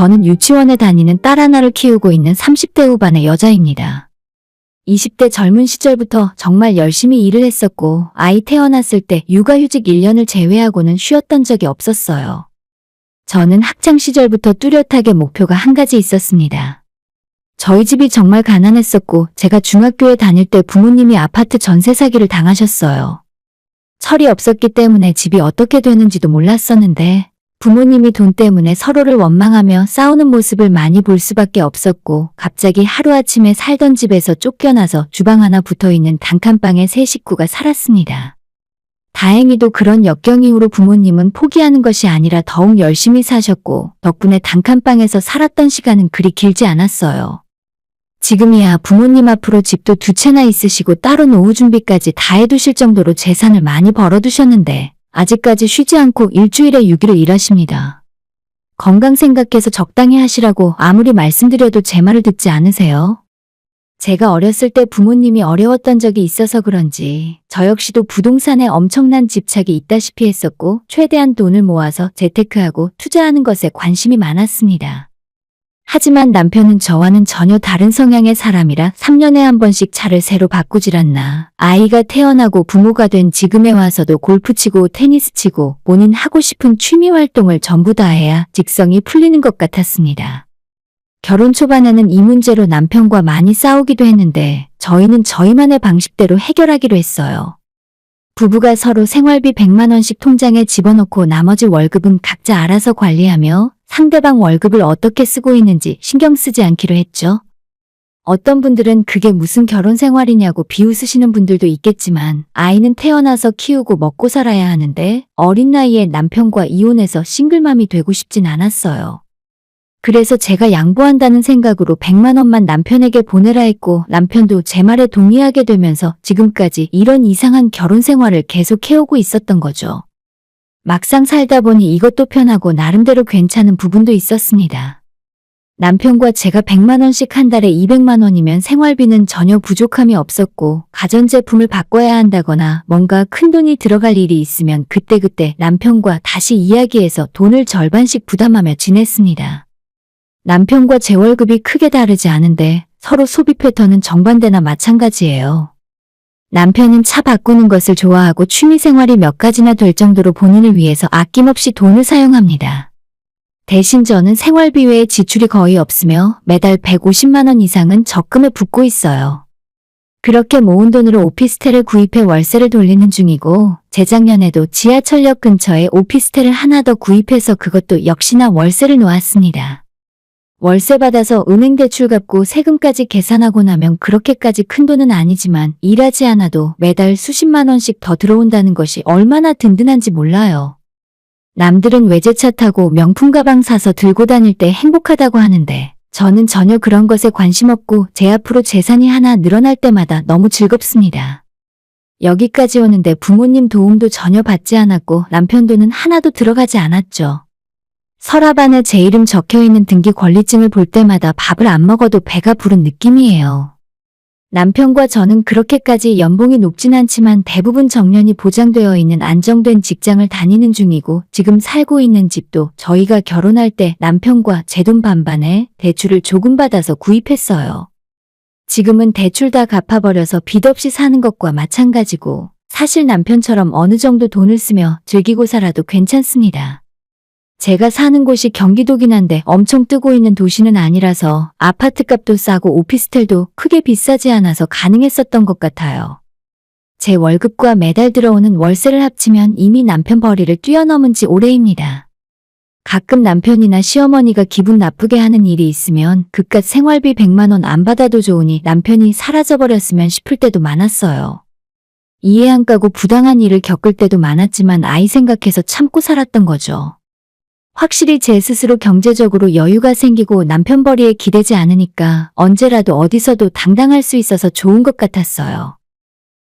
저는 유치원에 다니는 딸 하나를 키우고 있는 30대 후반의 여자입니다. 20대 젊은 시절부터 정말 열심히 일을 했었고 아이 태어났을 때 육아휴직 1년을 제외하고는 쉬었던 적이 없었어요. 저는 학창 시절부터 뚜렷하게 목표가 한 가지 있었습니다. 저희 집이 정말 가난했었고 제가 중학교에 다닐 때 부모님이 아파트 전세 사기를 당하셨어요. 철이 없었기 때문에 집이 어떻게 되는지도 몰랐었는데 부모님이 돈 때문에 서로를 원망하며 싸우는 모습을 많이 볼 수밖에 없었고 갑자기 하루아침에 살던 집에서 쫓겨나서 주방 하나 붙어있는 단칸방에 세 식구가 살았습니다. 다행히도 그런 역경 이후로 부모님은 포기하는 것이 아니라 더욱 열심히 사셨고 덕분에 단칸방에서 살았던 시간은 그리 길지 않았어요. 지금이야 부모님 앞으로 집도 2채나 있으시고 따로 노후 준비까지 다 해두실 정도로 재산을 많이 벌어두셨는데 아직까지 쉬지 않고 일주일에 6일을 일하십니다. 건강 생각해서 적당히 하시라고 아무리 말씀드려도 제 말을 듣지 않으세요? 제가 어렸을 때 부모님이 어려웠던 적이 있어서 그런지 저 역시도 부동산에 엄청난 집착이 있다시피 했었고 최대한 돈을 모아서 재테크하고 투자하는 것에 관심이 많았습니다. 하지만 남편은 저와는 전혀 다른 성향의 사람이라 3년에 한 번씩 차를 새로 바꾸질 않나. 아이가 태어나고 부모가 된 지금에 와서도 골프 치고 테니스 치고 본인 하고 싶은 취미 활동을 전부 다 해야 직성이 풀리는 것 같았습니다. 결혼 초반에는 이 문제로 남편과 많이 싸우기도 했는데 저희는 저희만의 방식대로 해결하기로 했어요. 부부가 서로 생활비 100만 원씩 통장에 집어넣고 나머지 월급은 각자 알아서 관리하며 상대방 월급을 어떻게 쓰고 있는지 신경 쓰지 않기로 했죠. 어떤 분들은 그게 무슨 결혼 생활이냐고 비웃으시는 분들도 있겠지만 아이는 태어나서 키우고 먹고 살아야 하는데 어린 나이에 남편과 이혼해서 싱글맘이 되고 싶진 않았어요. 그래서 제가 양보한다는 생각으로 100만 원만 남편에게 보내라 했고 남편도 제 말에 동의하게 되면서 지금까지 이런 이상한 결혼 생활을 계속 해오고 있었던 거죠. 막상 살다 보니 이것도 편하고 나름대로 괜찮은 부분도 있었습니다. 남편과 제가 100만 원씩 한 달에 200만 원이면 생활비는 전혀 부족함이 없었고 가전제품을 바꿔야 한다거나 뭔가 큰돈이 들어갈 일이 있으면 그때그때 남편과 다시 이야기해서 돈을 절반씩 부담하며 지냈습니다. 남편과 제 월급이 크게 다르지 않은데 서로 소비 패턴은 정반대나 마찬가지예요. 남편은 차 바꾸는 것을 좋아하고 취미생활이 몇 가지나 될 정도로 본인을 위해서 아낌없이 돈을 사용합니다. 대신 저는 생활비 외에 지출이 거의 없으며 매달 150만 원 이상은 적금에 붓고 있어요. 그렇게 모은 돈으로 오피스텔을 구입해 월세를 돌리는 중이고 재작년에도 지하철역 근처에 오피스텔을 하나 더 구입해서 그것도 역시나 월세를 놓았습니다. 월세 받아서 은행 대출 갚고 세금까지 계산하고 나면 그렇게까지 큰 돈은 아니지만 일하지 않아도 매달 수십만 원씩 더 들어온다는 것이 얼마나 든든한지 몰라요. 남들은 외제차 타고 명품 가방 사서 들고 다닐 때 행복하다고 하는데 저는 전혀 그런 것에 관심 없고 제 앞으로 재산이 하나 늘어날 때마다 너무 즐겁습니다. 여기까지 오는데 부모님 도움도 전혀 받지 않았고 남편 돈은 하나도 들어가지 않았죠. 서랍 안에 제 이름 적혀있는 등기 권리증을 볼 때마다 밥을 안 먹어도 배가 부른 느낌이에요. 남편과 저는 그렇게까지 연봉이 높진 않지만 대부분 정년이 보장되어 있는 안정된 직장을 다니는 중이고 지금 살고 있는 집도 저희가 결혼할 때 남편과 제 돈 반반에 대출을 조금 받아서 구입했어요. 지금은 대출 다 갚아버려서 빚 없이 사는 것과 마찬가지고 사실 남편처럼 어느 정도 돈을 쓰며 즐기고 살아도 괜찮습니다. 제가 사는 곳이 경기도긴 한데 엄청 뜨고 있는 도시는 아니라서 아파트값도 싸고 오피스텔도 크게 비싸지 않아서 가능했었던 것 같아요. 제 월급과 매달 들어오는 월세를 합치면 이미 남편 벌이를 뛰어넘은 지 오래입니다. 가끔 남편이나 시어머니가 기분 나쁘게 하는 일이 있으면 그깟 생활비 100만 원 안 받아도 좋으니 남편이 사라져버렸으면 싶을 때도 많았어요. 이해 안 가고 부당한 일을 겪을 때도 많았지만 아이 생각해서 참고 살았던 거죠. 확실히 제 스스로 경제적으로 여유가 생기고 남편 벌이에 기대지 않으니까 언제라도 어디서도 당당할 수 있어서 좋은 것 같았어요.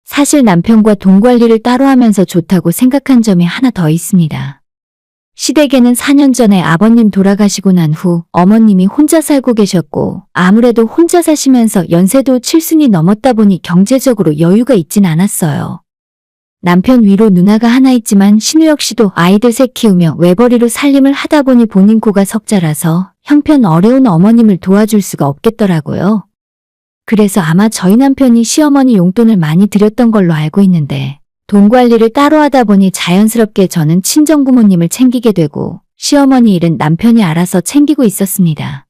사실 남편과 돈 관리를 따로 하면서 좋다고 생각한 점이 하나 더 있습니다. 시댁에는 4년 전에 아버님 돌아가시고 난 후 어머님이 혼자 살고 계셨고 아무래도 혼자 사시면서 연세도 7순이 넘었다 보니 경제적으로 여유가 있진 않았어요. 남편 위로 누나가 하나 있지만 신우혁 씨도 아이들 셋 키우며 외벌이로 살림을 하다 보니 본인 고가 석자라서 형편 어려운 어머님을 도와줄 수가 없겠더라고요. 그래서 아마 저희 남편이 시어머니 용돈을 많이 드렸던 걸로 알고 있는데 돈 관리를 따로 하다 보니 자연스럽게 저는 친정부모님을 챙기게 되고 시어머니 일은 남편이 알아서 챙기고 있었습니다.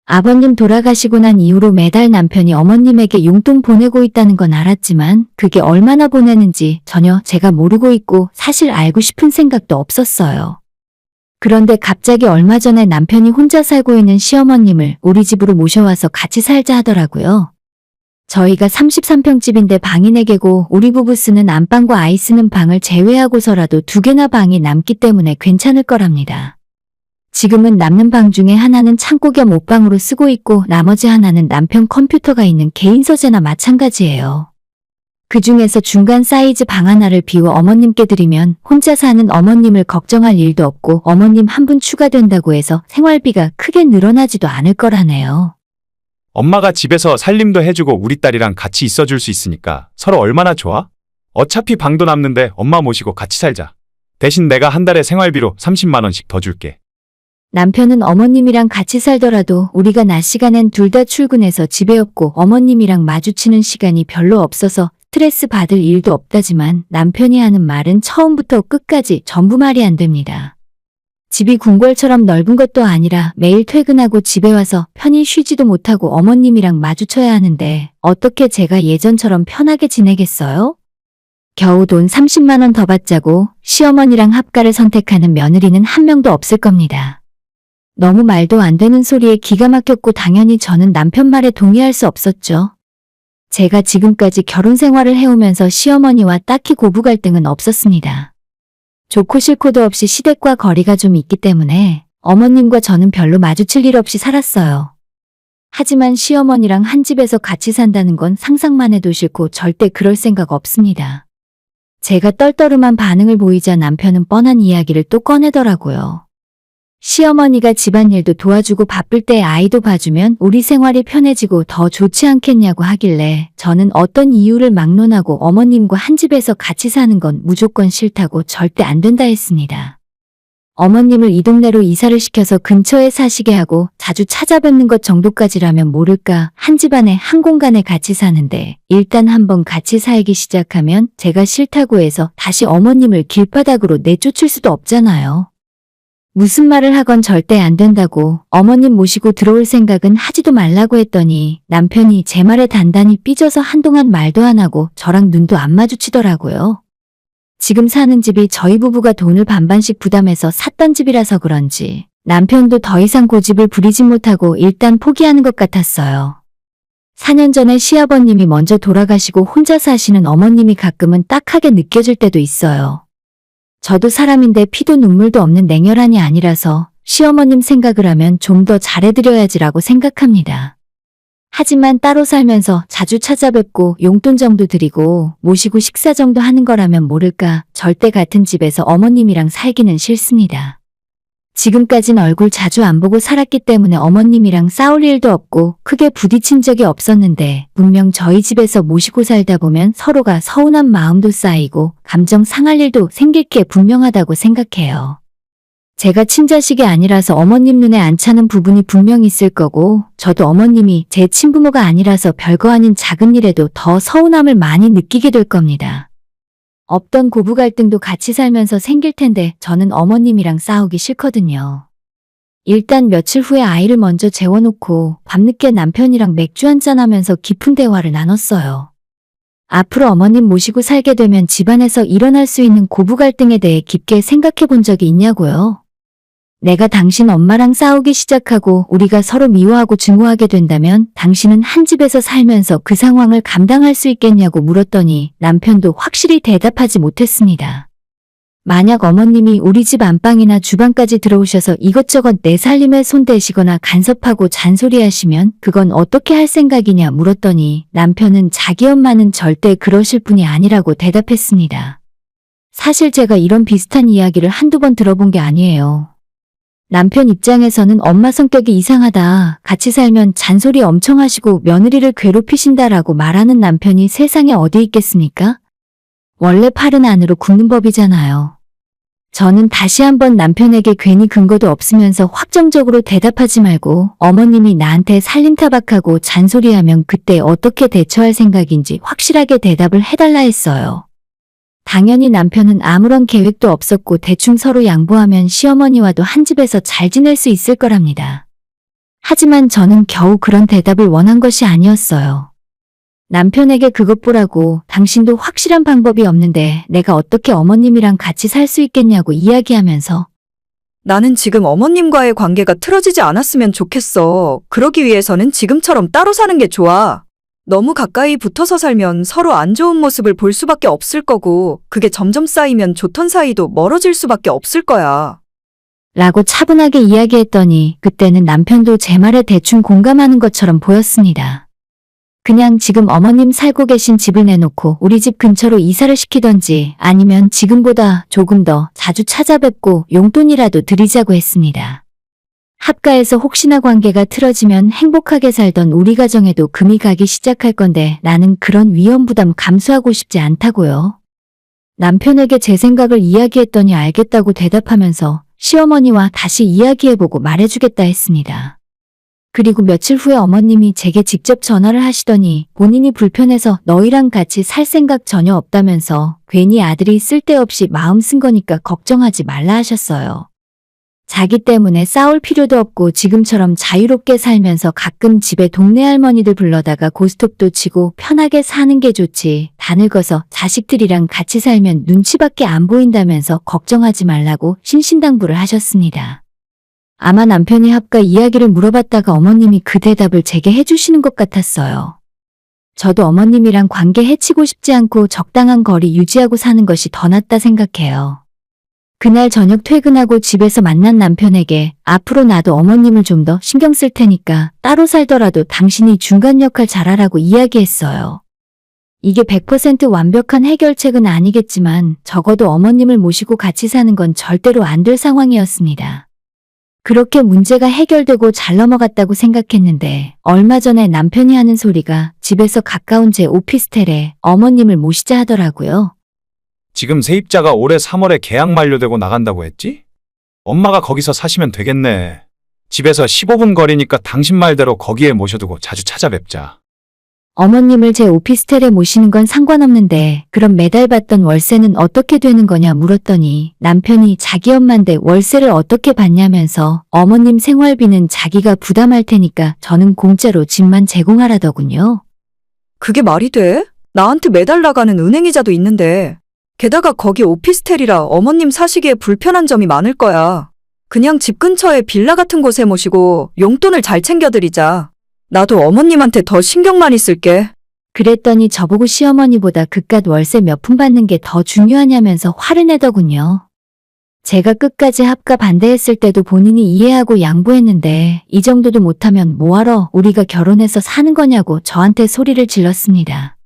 아버님 돌아가시고 난 이후로 매달 남편이 어머님에게 용돈 보내고 있다는 건 알았지만 그게 얼마나 보내는지 전혀 제가 모르고 있고 사실 알고 싶은 생각도 없었어요. 그런데 갑자기 얼마 전에 남편이 혼자 살고 있는 시어머님을 우리 집으로 모셔와서 같이 살자 하더라고요. 저희가 33평집인데 방이 4개고 우리 부부 쓰는 안방과 아이 쓰는 방을 제외하고서라도 2개나 방이 남기 때문에 괜찮을 거랍니다. 지금은 남는 방 중에 하나는 창고 겸 옷방으로 쓰고 있고 나머지 하나는 남편 컴퓨터가 있는 개인 서재나 마찬가지예요. 그 중에서 중간 사이즈 방 하나를 비워 어머님께 드리면 혼자 사는 어머님을 걱정할 일도 없고 어머님 한 분 추가된다고 해서 생활비가 크게 늘어나지도 않을 거라네요. 엄마가 집에서 살림도 해주고 우리 딸이랑 같이 있어줄 수 있으니까 서로 얼마나 좋아? 어차피 방도 남는데 엄마 모시고 같이 살자. 대신 내가 한 달에 생활비로 30만 원씩 더 줄게. 남편은 어머님이랑 같이 살더라도 우리가 낮 시간엔 둘 다 출근해서 집에 없고 어머님이랑 마주치는 시간이 별로 없어서 스트레스 받을 일도 없다지만 남편이 하는 말은 처음부터 끝까지 전부 말이 안 됩니다. 집이 궁궐처럼 넓은 것도 아니라 매일 퇴근하고 집에 와서 편히 쉬지도 못하고 어머님이랑 마주쳐야 하는데 어떻게 제가 예전처럼 편하게 지내겠어요? 겨우 돈 30만 원 더 받자고 시어머니랑 합가를 선택하는 며느리는 한 명도 없을 겁니다. 너무 말도 안 되는 소리에 기가 막혔고 당연히 저는 남편 말에 동의할 수 없었죠. 제가 지금까지 결혼 생활을 해오면서 시어머니와 딱히 고부 갈등은 없었습니다. 좋고 싫고도 없이 시댁과 거리가 좀 있기 때문에 어머님과 저는 별로 마주칠 일 없이 살았어요. 하지만 시어머니랑 한 집에서 같이 산다는 건 상상만 해도 싫고 절대 그럴 생각 없습니다. 제가 떨떠름한 반응을 보이자 남편은 뻔한 이야기를 또 꺼내더라고요. 시어머니가 집안일도 도와주고 바쁠 때 아이도 봐주면 우리 생활이 편해지고 더 좋지 않겠냐고 하길래 저는 어떤 이유를 막론하고 어머님과 한 집에서 같이 사는 건 무조건 싫다고 절대 안 된다 했습니다. 어머님을 이 동네로 이사를 시켜서 근처에 사시게 하고 자주 찾아뵙는 것 정도까지라면 모를까 한 집안에 한 공간에 같이 사는데 일단 한번 같이 살기 시작하면 제가 싫다고 해서 다시 어머님을 길바닥으로 내쫓을 수도 없잖아요. 무슨 말을 하건 절대 안 된다고 어머님 모시고 들어올 생각은 하지도 말라고 했더니 남편이 제 말에 단단히 삐져서 한동안 말도 안 하고 저랑 눈도 안 마주치더라고요. 지금 사는 집이 저희 부부가 돈을 반반씩 부담해서 샀던 집이라서 그런지 남편도 더 이상 고집을 부리지 못하고 일단 포기하는 것 같았어요. 4년 전에 시아버님이 먼저 돌아가시고 혼자 사시는 어머님이 가끔은 딱하게 느껴질 때도 있어요. 저도 사람인데 피도 눈물도 없는 냉혈한이 아니라서 시어머님 생각을 하면 좀 더 잘해드려야지라고 생각합니다. 하지만 따로 살면서 자주 찾아뵙고 용돈 정도 드리고 모시고 식사 정도 하는 거라면 모를까 절대 같은 집에서 어머님이랑 살기는 싫습니다. 지금까진 얼굴 자주 안 보고 살았기 때문에 어머님이랑 싸울 일도 없고 크게 부딪힌 적이 없었는데 분명 저희 집에서 모시고 살다 보면 서로가 서운한 마음도 쌓이고 감정 상할 일도 생길 게 분명하다고 생각해요. 제가 친자식이 아니라서 어머님 눈에 안 차는 부분이 분명 있을 거고 저도 어머님이 제 친부모가 아니라서 별거 아닌 작은 일에도 더 서운함을 많이 느끼게 될 겁니다. 없던 고부 갈등도 같이 살면서 생길 텐데 저는 어머님이랑 싸우기 싫거든요. 일단 며칠 후에 아이를 먼저 재워놓고 밤늦게 남편이랑 맥주 한잔하면서 깊은 대화를 나눴어요. 앞으로 어머님 모시고 살게 되면 집안에서 일어날 수 있는 고부 갈등에 대해 깊게 생각해 본 적이 있냐고요. 내가 당신 엄마랑 싸우기 시작하고 우리가 서로 미워하고 증오하게 된다면 당신은 한 집에서 살면서 그 상황을 감당할 수 있겠냐고 물었더니 남편도 확실히 대답하지 못했습니다. 만약 어머님이 우리 집 안방이나 주방까지 들어오셔서 이것저것 내 살림에 손대시거나 간섭하고 잔소리하시면 그건 어떻게 할 생각이냐 물었더니 남편은 자기 엄마는 절대 그러실 분이 아니라고 대답했습니다. 사실 제가 이런 비슷한 이야기를 한두 번 들어본 게 아니에요. 남편 입장에서는 엄마 성격이 이상하다, 같이 살면 잔소리 엄청 하시고 며느리를 괴롭히신다라고 말하는 남편이 세상에 어디 있겠습니까? 원래 팔은 안으로 굽는 법이잖아요. 저는 다시 한번 남편에게 괜히 근거도 없으면서 확정적으로 대답하지 말고 어머님이 나한테 살림타박하고 잔소리하면 그때 어떻게 대처할 생각인지 확실하게 대답을 해달라 했어요. 당연히 남편은 아무런 계획도 없었고 대충 서로 양보하면 시어머니와도 한 집에서 잘 지낼 수 있을 거랍니다. 하지만 저는 겨우 그런 대답을 원한 것이 아니었어요. 남편에게 그것 보라고 당신도 확실한 방법이 없는데 내가 어떻게 어머님이랑 같이 살 수 있겠냐고 이야기하면서 나는 지금 어머님과의 관계가 틀어지지 않았으면 좋겠어. 그러기 위해서는 지금처럼 따로 사는 게 좋아. 너무 가까이 붙어서 살면 서로 안 좋은 모습을 볼 수밖에 없을 거고, 그게 점점 쌓이면 좋던 사이도 멀어질 수밖에 없을 거야. 라고 차분하게 이야기했더니 그때는 남편도 제 말에 대충 공감하는 것처럼 보였습니다. 그냥 지금 어머님 살고 계신 집을 내놓고 우리 집 근처로 이사를 시키던지 아니면 지금보다 조금 더 자주 찾아뵙고 용돈이라도 드리자고 했습니다. 합가해서 혹시나 관계가 틀어지면 행복하게 살던 우리 가정에도 금이 가기 시작할 건데 나는 그런 위험 부담 감수하고 싶지 않다고요. 남편에게 제 생각을 이야기했더니 알겠다고 대답하면서 시어머니와 다시 이야기해보고 말해주겠다 했습니다. 그리고 며칠 후에 어머님이 제게 직접 전화를 하시더니 본인이 불편해서 너희랑 같이 살 생각 전혀 없다면서 괜히 아들이 쓸데없이 마음 쓴 거니까 걱정하지 말라 하셨어요. 자기 때문에 싸울 필요도 없고 지금처럼 자유롭게 살면서 가끔 집에 동네 할머니들 불러다가 고스톱도 치고 편하게 사는 게 좋지. 다 늙어서 자식들이랑 같이 살면 눈치밖에 안 보인다면서 걱정하지 말라고 신신당부를 하셨습니다. 아마 남편이 합가 이야기를 물어봤다가 어머님이 그 대답을 제게 해주시는 것 같았어요. 저도 어머님이랑 관계 해치고 싶지 않고 적당한 거리 유지하고 사는 것이 더 낫다 생각해요. 그날 저녁 퇴근하고 집에서 만난 남편에게 앞으로 나도 어머님을 좀 더 신경 쓸 테니까 따로 살더라도 당신이 중간 역할 잘하라고 이야기했어요. 이게 100% 완벽한 해결책은 아니겠지만 적어도 어머님을 모시고 같이 사는 건 절대로 안 될 상황이었습니다. 그렇게 문제가 해결되고 잘 넘어갔다고 생각했는데 얼마 전에 남편이 하는 소리가 집에서 가까운 제 오피스텔에 어머님을 모시자 하더라고요. 지금 세입자가 올해 3월에 계약 만료되고 나간다고 했지? 엄마가 거기서 사시면 되겠네. 집에서 15분 거리니까 당신 말대로 거기에 모셔두고 자주 찾아뵙자. 어머님을 제 오피스텔에 모시는 건 상관없는데 그럼 매달 받던 월세는 어떻게 되는 거냐 물었더니 남편이 자기 엄마인데 월세를 어떻게 받냐면서 어머님 생활비는 자기가 부담할 테니까 저는 공짜로 집만 제공하라더군요. 그게 말이 돼? 나한테 매달 나가는 은행이자도 있는데. 게다가 거기 오피스텔이라 어머님 사시기에 불편한 점이 많을 거야. 그냥 집 근처에 빌라 같은 곳에 모시고 용돈을 잘 챙겨드리자. 나도 어머님한테 더 신경 많이 쓸게. 그랬더니 저보고 시어머니보다 그깟 월세 몇 푼 받는 게 더 중요하냐면서 화를 내더군요. 제가 끝까지 합가 반대했을 때도 본인이 이해하고 양보했는데 이 정도도 못하면 뭐하러 우리가 결혼해서 사는 거냐고 저한테 소리를 질렀습니다.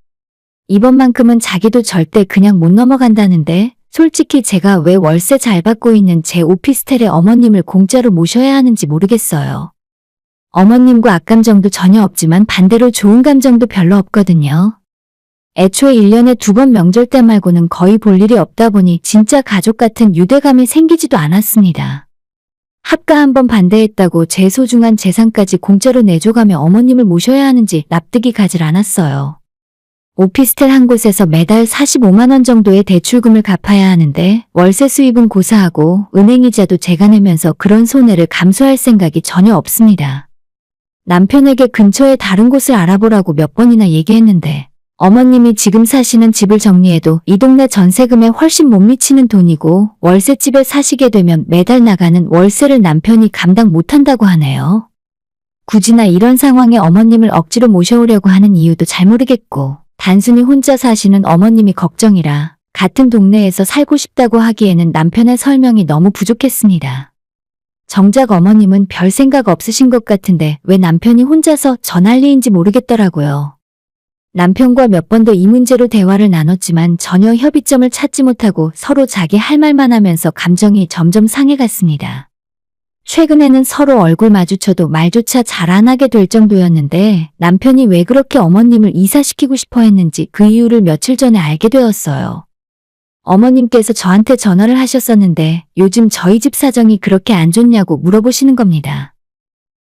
이번만큼은 자기도 절대 그냥 못 넘어간다는데 솔직히 제가 왜 월세 잘 받고 있는 제 오피스텔에 어머님을 공짜로 모셔야 하는지 모르겠어요. 어머님과 악감정도 전혀 없지만 반대로 좋은 감정도 별로 없거든요. 애초에 1년에 2번 명절 때 말고는 거의 볼 일이 없다 보니 진짜 가족 같은 유대감이 생기지도 않았습니다. 합가 한번 반대했다고 제 소중한 재산까지 공짜로 내줘가며 어머님을 모셔야 하는지 납득이 가질 않았어요. 오피스텔 한 곳에서 매달 45만 원 정도의 대출금을 갚아야 하는데 월세 수입은 고사하고 은행이자도 제가 내면서 그런 손해를 감수할 생각이 전혀 없습니다. 남편에게 근처에 다른 곳을 알아보라고 몇 번이나 얘기했는데 어머님이 지금 사시는 집을 정리해도 이 동네 전세금에 훨씬 못 미치는 돈이고 월세집에 사시게 되면 매달 나가는 월세를 남편이 감당 못한다고 하네요. 굳이나 이런 상황에 어머님을 억지로 모셔오려고 하는 이유도 잘 모르겠고 단순히 혼자 사시는 어머님이 걱정이라 같은 동네에서 살고 싶다고 하기에는 남편의 설명이 너무 부족했습니다. 정작 어머님은 별 생각 없으신 것 같은데 왜 남편이 혼자서 저 난리인지 모르겠더라고요. 남편과 몇 번 더 이 문제로 대화를 나눴지만 전혀 협의점을 찾지 못하고 서로 자기 할 말만 하면서 감정이 점점 상해갔습니다. 최근에는 서로 얼굴 마주쳐도 말조차 잘 안 하게 될 정도였는데 남편이 왜 그렇게 어머님을 이사시키고 싶어 했는지 그 이유를 며칠 전에 알게 되었어요. 어머님께서 저한테 전화를 하셨었는데 요즘 저희 집 사정이 그렇게 안 좋냐고 물어보시는 겁니다.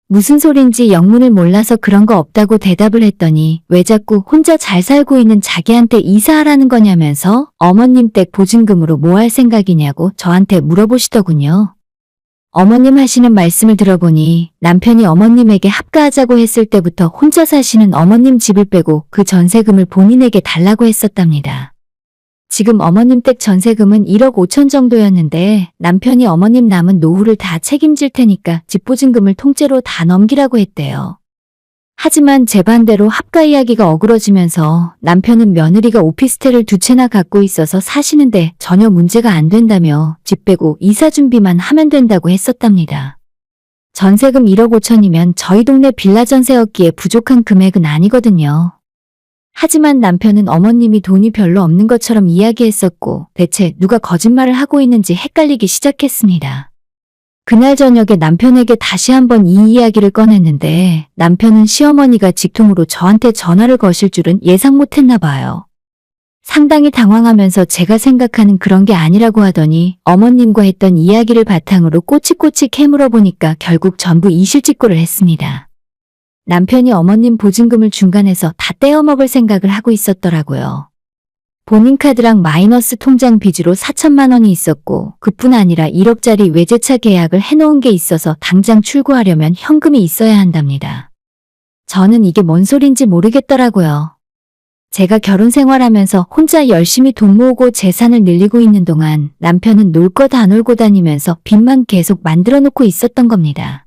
무슨 소린지 영문을 몰라서 그런 거 없다고 대답을 했더니 왜 자꾸 혼자 잘 살고 있는 자기한테 이사하라는 거냐면서 어머님 댁 보증금으로 뭐 할 생각이냐고 저한테 물어보시더군요. 어머님 하시는 말씀을 들어보니 남편이 어머님에게 합가하자고 했을 때부터 혼자 사시는 어머님 집을 빼고 그 전세금을 본인에게 달라고 했었답니다. 지금 어머님 댁 전세금은 1억 5천 정도였는데 남편이 어머님 남은 노후를 다 책임질 테니까 집보증금을 통째로 다 넘기라고 했대요. 하지만 제 반대로 합가 이야기가 어그러지면서 남편은 며느리가 오피스텔을 2채나 갖고 있어서 사시는데 전혀 문제가 안 된다며 집 빼고 이사 준비만 하면 된다고 했었답니다. 전세금 1억 5천이면 저희 동네 빌라 전세 얻기에 부족한 금액은 아니거든요. 하지만 남편은 어머님이 돈이 별로 없는 것처럼 이야기했었고 대체 누가 거짓말을 하고 있는지 헷갈리기 시작했습니다. 그날 저녁에 남편에게 다시 한번 이 이야기를 꺼냈는데 남편은 시어머니가 직통으로 저한테 전화를 거실 줄은 예상 못했나 봐요. 상당히 당황하면서 제가 생각하는 그런 게 아니라고 하더니 어머님과 했던 이야기를 바탕으로 꼬치꼬치 캐물어 보니까 결국 전부 이실직고를 했습니다. 남편이 어머님 보증금을 중간에서 다 떼어먹을 생각을 하고 있었더라고요. 본인 카드랑 마이너스 통장 빚으로 4천만 원이 있었고 그뿐 아니라 1억짜리 외제차 계약을 해놓은 게 있어서 당장 출고하려면 현금이 있어야 한답니다. 저는 이게 뭔 소린지 모르겠더라고요. 제가 결혼 생활하면서 혼자 열심히 돈 모으고 재산을 늘리고 있는 동안 남편은 놀 거 다 놀고 다니면서 빚만 계속 만들어 놓고 있었던 겁니다.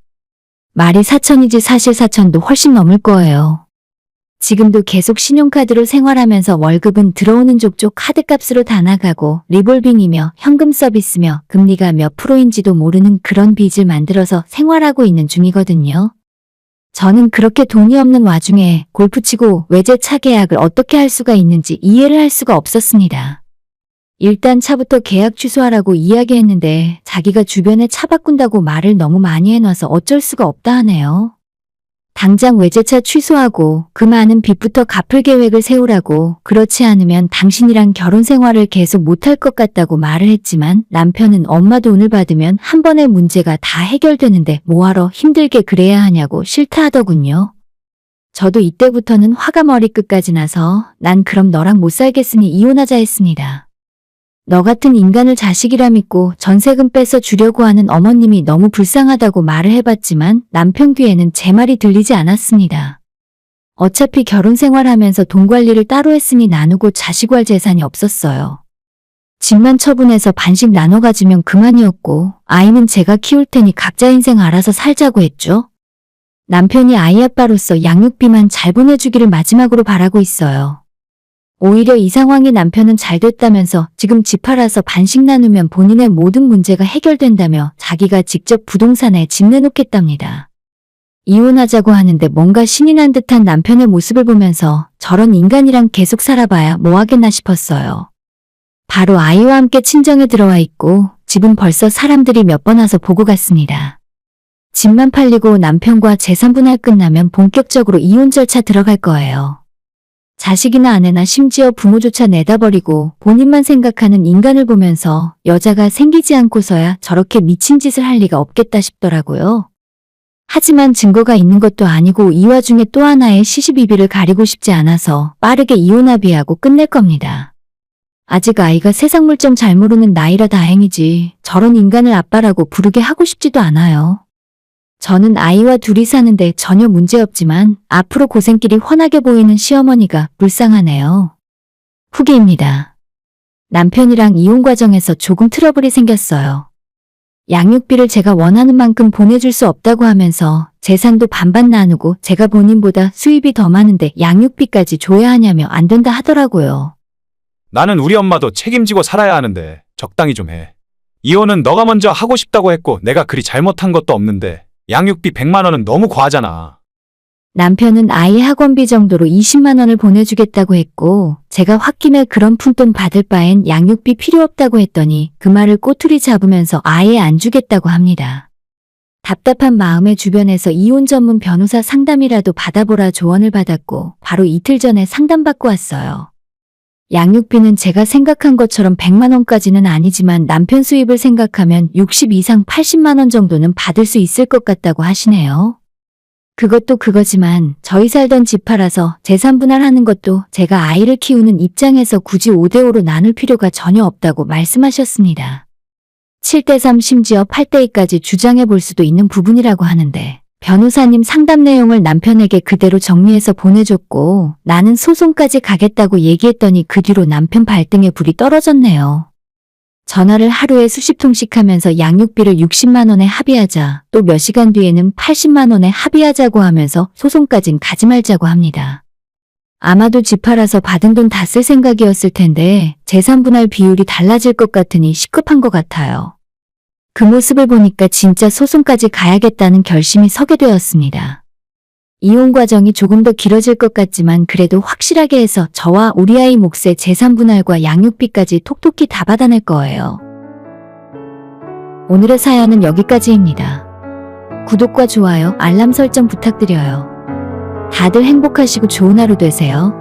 말이 4천이지 사실 4천도 훨씬 넘을 거예요. 지금도 계속 신용카드로 생활하면서 월급은 들어오는 족족 카드값으로 다 나가고 리볼빙이며 현금 서비스며 금리가 몇 프로인지도 모르는 그런 빚을 만들어서 생활하고 있는 중이거든요. 저는 그렇게 돈이 없는 와중에 골프 치고 외제차 계약을 어떻게 할 수가 있는지 이해를 할 수가 없었습니다. 일단 차부터 계약 취소하라고 이야기했는데 자기가 주변에 차 바꾼다고 말을 너무 많이 해놔서 어쩔 수가 없다 하네요. 당장 외제차 취소하고 그 많은 빚부터 갚을 계획을 세우라고 그렇지 않으면 당신이랑 결혼 생활을 계속 못할 것 같다고 말을 했지만 남편은 엄마 돈을 받으면 한 번에 문제가 다 해결되는데 뭐하러 힘들게 그래야 하냐고 싫다 하더군요. 저도 이때부터는 화가 머리끝까지 나서 난 그럼 너랑 못 살겠으니 이혼하자 했습니다. 너 같은 인간을 자식이라 믿고 전세금 뺏어 주려고 하는 어머님이 너무 불쌍하다고 말을 해봤지만 남편 귀에는 제 말이 들리지 않았습니다. 어차피 결혼 생활하면서 돈 관리를 따로 했으니 나누고 자식할 재산이 없었어요. 집만 처분해서 반씩 나눠 가지면 그만이었고 아이는 제가 키울 테니 각자 인생 알아서 살자고 했죠. 남편이 아이 아빠로서 양육비만 잘 보내주기를 마지막으로 바라고 있어요. 오히려 이 상황이 남편은 잘 됐다면서 지금 집 팔아서 반씩 나누면 본인의 모든 문제가 해결된다며 자기가 직접 부동산에 집 내놓겠답니다. 이혼하자고 하는데 뭔가 신이 난 듯한 남편의 모습을 보면서 저런 인간이랑 계속 살아봐야 뭐 하겠나 싶었어요. 바로 아이와 함께 친정에 들어와 있고 집은 벌써 사람들이 몇 번 와서 보고 갔습니다. 집만 팔리고 남편과 재산 분할 끝나면 본격적으로 이혼 절차 들어갈 거예요. 자식이나 아내나 심지어 부모조차 내다버리고 본인만 생각하는 인간을 보면서 여자가 생기지 않고서야 저렇게 미친 짓을 할 리가 없겠다 싶더라고요. 하지만 증거가 있는 것도 아니고 이 와중에 또 하나의 시시비비를 가리고 싶지 않아서 빠르게 이혼 합의하고 끝낼 겁니다. 아직 아이가 세상 물정 잘 모르는 나이라 다행이지 저런 인간을 아빠라고 부르게 하고 싶지도 않아요. 저는 아이와 둘이 사는데 전혀 문제없지만 앞으로 고생길이 훤하게 보이는 시어머니가 불쌍하네요. 후기입니다. 남편이랑 이혼 과정에서 조금 트러블이 생겼어요. 양육비를 제가 원하는 만큼 보내줄 수 없다고 하면서 재산도 반반 나누고 제가 본인보다 수입이 더 많은데 양육비까지 줘야 하냐며 안 된다 하더라고요. 나는 우리 엄마도 책임지고 살아야 하는데 적당히 좀 해. 이혼은 너가 먼저 하고 싶다고 했고 내가 그리 잘못한 것도 없는데 양육비 100만 원은 너무 과하잖아. 남편은 아이 학원비 정도로 20만 원을 보내주겠다고 했고 제가 홧김에 그런 푼돈 받을 바엔 양육비 필요 없다고 했더니 그 말을 꼬투리 잡으면서 아예 안 주겠다고 합니다. 답답한 마음에 주변에서 이혼 전문 변호사 상담이라도 받아보라 조언을 받았고 바로 이틀 전에 상담받고 왔어요. 양육비는 제가 생각한 것처럼 100만 원까지는 아니지만 남편 수입을 생각하면 60 이상 80만 원 정도는 받을 수 있을 것 같다고 하시네요. 그것도 그거지만 저희 살던 집 팔아서 재산 분할하는 것도 제가 아이를 키우는 입장에서 굳이 5대5로 나눌 필요가 전혀 없다고 말씀하셨습니다. 7대3 심지어 8대2까지 주장해 볼 수도 있는 부분이라고 하는데 변호사님 상담 내용을 남편에게 그대로 정리해서 보내줬고 나는 소송까지 가겠다고 얘기했더니 그 뒤로 남편 발등에 불이 떨어졌네요. 전화를 하루에 수십 통씩 하면서 양육비를 60만 원에 합의하자 또 몇 시간 뒤에는 80만 원에 합의하자고 하면서 소송까진 가지 말자고 합니다. 아마도 집 팔아서 받은 돈 다 쓸 생각이었을 텐데 재산 분할 비율이 달라질 것 같으니 시급한 것 같아요. 그 모습을 보니까 진짜 소송까지 가야겠다는 결심이 서게 되었습니다. 이혼 과정이 조금 더 길어질 것 같지만 그래도 확실하게 해서 저와 우리 아이 몫의 재산 분할과 양육비까지 톡톡히 다 받아낼 거예요. 오늘의 사연은 여기까지입니다. 구독과 좋아요, 알람 설정 부탁드려요. 다들 행복하시고 좋은 하루 되세요.